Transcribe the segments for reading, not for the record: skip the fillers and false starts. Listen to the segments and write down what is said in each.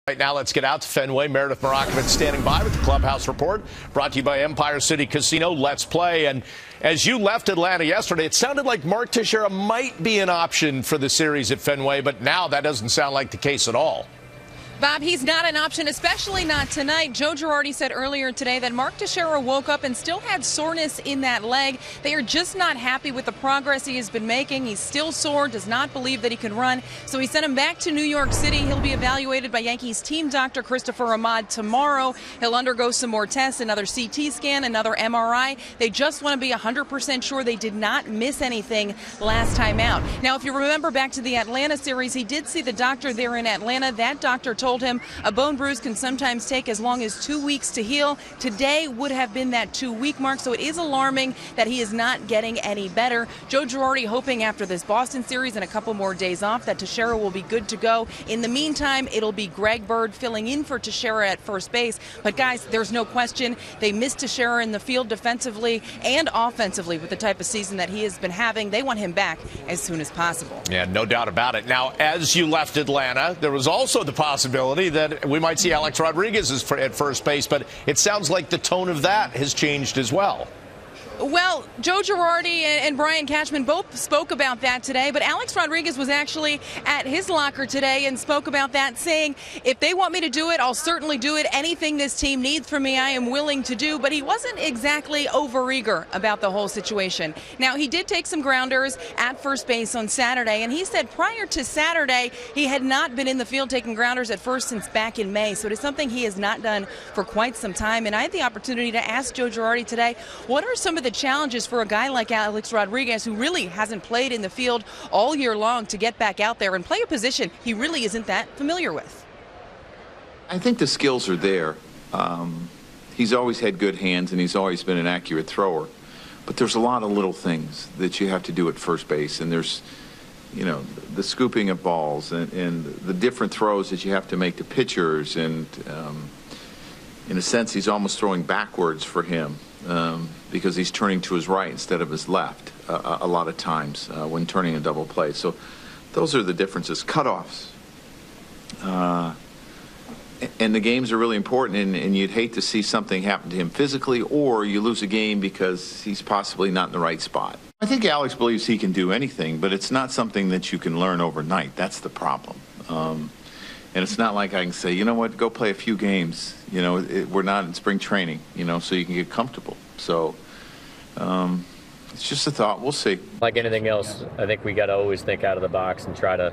Right now, let's get out to Fenway. Meredith Marakovits standing by with the Clubhouse Report, brought to you by Empire City Casino. Let's play. And as you left Atlanta yesterday, it sounded like Mark Teixeira might be an option for the series at Fenway, but now that doesn't sound like the case at all. Bob, he's not an option, especially not tonight. Joe Girardi said earlier today that Mark Teixeira woke up and still had soreness in that leg. They are just not happy with the progress he has been making. He's still sore, does not believe that he can run. So he sent him back to New York City. He'll be evaluated by Yankees team doctor Christopher Ahmad tomorrow. He'll undergo some more tests, another CT scan, another MRI. They just want to be 100% sure they did not miss anything last time out. Now, if you remember back to the Atlanta series, he did see the doctor there in Atlanta. That doctor told him a bone bruise can sometimes take as long as 2 weeks to heal. Today would have been that 2-week mark, so it is alarming that he is not getting any better. Joe Girardi hoping after this Boston series and a couple more days off that Teixeira will be good to go. In the meantime, it'll be Greg Bird filling in for Teixeira at first base. But guys, there's no question they missed Teixeira in the field defensively and offensively with the type of season that he has been having. They want him back as soon as possible. Yeah, no doubt about it. Now, as you left Atlanta, there was also the possibility that we might see Alex Rodriguez at first base, but it sounds like the tone of that has changed as well. Well, Joe Girardi and Brian Cashman both spoke about that today, but Alex Rodriguez was actually at his locker today and spoke about that, saying, if they want me to do it, I'll certainly do it. Anything this team needs from me, I am willing to do. But he wasn't exactly overeager about the whole situation. Now, he did take some grounders at first base on Saturday, and he said prior to Saturday, he had not been in the field taking grounders at first since back in May. So it is something he has not done for quite some time. And I had the opportunity to ask Joe Girardi today, what are some of the challenges for a guy like Alex Rodriguez, who really hasn't played in the field all year long, to get back out there and play a position he really isn't that familiar with? I think the skills are there. He's always had good hands, and he's always been an accurate thrower. But there's a lot of little things that you have to do at first base, and there's, you know, the scooping of balls and the different throws that you have to make to pitchers, and in a sense, he's almost throwing backwards for him. Because he's turning to his right instead of his left a lot of times when turning a double play. So those are the differences. Cutoffs. And the games are really important, and you'd hate to see something happen to him physically, or you lose a game because he's possibly not in the right spot. I think Alex believes he can do anything, but it's not something that you can learn overnight. That's the problem. And it's not like I can say, you know what, go play a few games. You know, we're not in spring training, you know, so you can get comfortable. So it's just a thought. We'll see. Like anything else, I think we got to always think out of the box and try to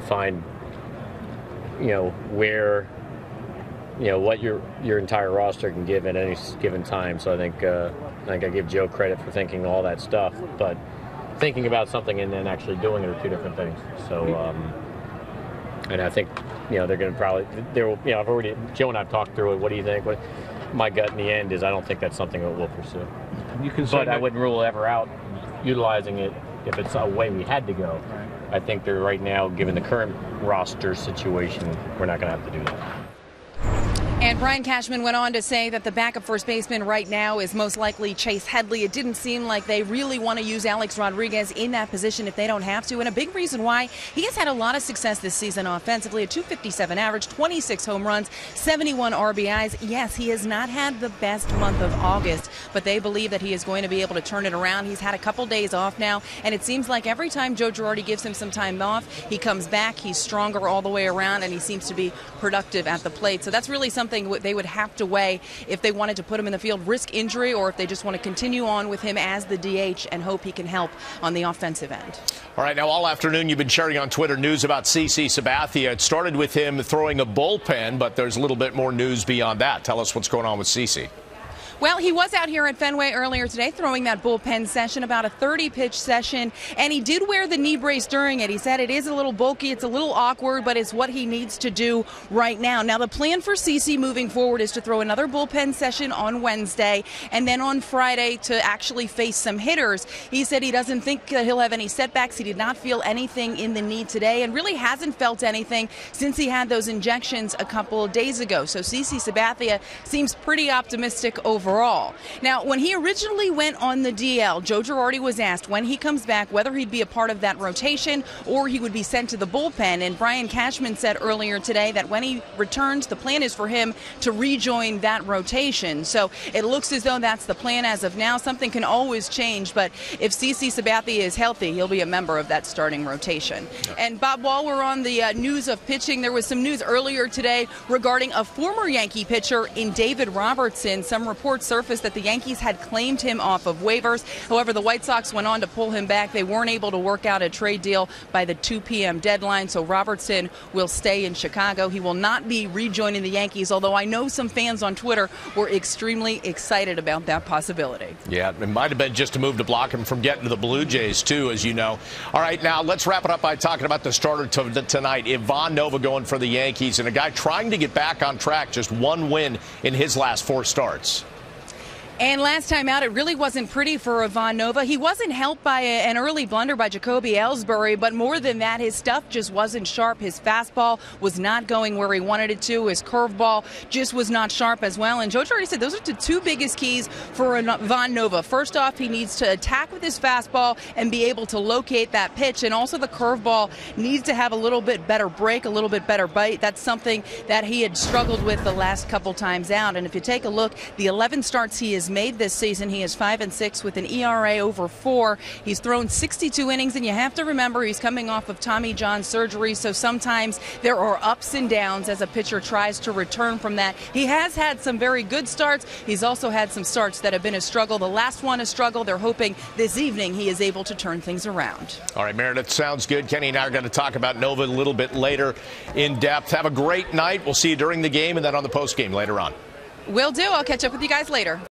find, you know, where, you know, what your entire roster can give at any given time. So I think I give Joe credit for thinking all that stuff, but thinking about something and then actually doing it are two different things. So. And I think, you know, they're going to probably, you know, Joe and I have talked through it. What do you think? My gut in the end is I don't think that's something that we'll pursue. But I wouldn't rule ever out utilizing it if it's a way we had to go. Right. I think they're right now, given the current roster situation, we're not going to have to do that. And Brian Cashman went on to say that the backup first baseman right now is most likely Chase Headley. It didn't seem like they really want to use Alex Rodriguez in that position if they don't have to. And a big reason why, he has had a lot of success this season offensively, a .257 average, 26 home runs, 71 RBIs. Yes, he has not had the best month of August, but they believe that he is going to be able to turn it around. He's had a couple days off now, and it seems like every time Joe Girardi gives him some time off, he comes back, he's stronger all the way around, and he seems to be productive at the plate. So that's really something they would have to weigh if they wanted to put him in the field, risk injury, or if they just want to continue on with him as the DH and hope he can help on the offensive end. All right, now all afternoon you've been sharing on Twitter news about CC Sabathia. It started with him throwing a bullpen, but there's a little bit more news beyond that. Tell us what's going on with CC. Well, he was out here at Fenway earlier today throwing that bullpen session, about a 30-pitch session, and he did wear the knee brace during it. He said it is a little bulky, it's a little awkward, but it's what he needs to do right now. Now, the plan for CC moving forward is to throw another bullpen session on Wednesday, and then on Friday to actually face some hitters. He said he doesn't think that he'll have any setbacks. He did not feel anything in the knee today, and really hasn't felt anything since he had those injections a couple of days ago. So CC Sabathia seems pretty optimistic overall. overall. Now, when he originally went on the DL, Joe Girardi was asked when he comes back whether he'd be a part of that rotation or he would be sent to the bullpen. And Brian Cashman said earlier today that when he returns, the plan is for him to rejoin that rotation. So it looks as though that's the plan as of now. Something can always change, but if CC Sabathia is healthy, he'll be a member of that starting rotation. And Bob, while we're on the news of pitching, there was some news earlier today regarding a former Yankee pitcher in David Robertson. Some reports surfaced that the Yankees had claimed him off of waivers. However, the White Sox went on to pull him back. They weren't able to work out a trade deal by the 2 p.m. deadline, so Robertson will stay in Chicago. He will not be rejoining the Yankees, although I know some fans on Twitter were extremely excited about that possibility. Yeah, it might have been just a move to block him from getting to the Blue Jays, too, as you know. All right, now let's wrap it up by talking about the starter tonight. Ivan Nova going for the Yankees, and a guy trying to get back on track, just one win in his last 4 starts. And last time out, it really wasn't pretty for Ivan Nova. He wasn't helped by an early blunder by Jacoby Ellsbury, but more than that, his stuff just wasn't sharp. His fastball was not going where he wanted it to. His curveball just was not sharp as well. And Joe Girardi said those are the 2 biggest keys for Ivan Nova. First off, he needs to attack with his fastball and be able to locate that pitch. And also the curveball needs to have a little bit better break, a little bit better bite. That's something that he had struggled with the last couple times out. And if you take a look, the 11 starts he has made this season, he is 5-6 with an ERA over 4. He's thrown 62 innings, and you have to remember he's coming off of Tommy John surgery, so sometimes there are ups and downs as a pitcher tries to return from that. He has had some very good starts. He's also had some starts that have been a struggle. The last one a struggle. They're hoping this evening he is able to turn things around. All right, Meredith, sounds good. Kenny and I are going to talk about Nova a little bit later in depth. Have a great night. We'll see you during the game and then on the post game later on. Will do. I'll catch up with you guys later.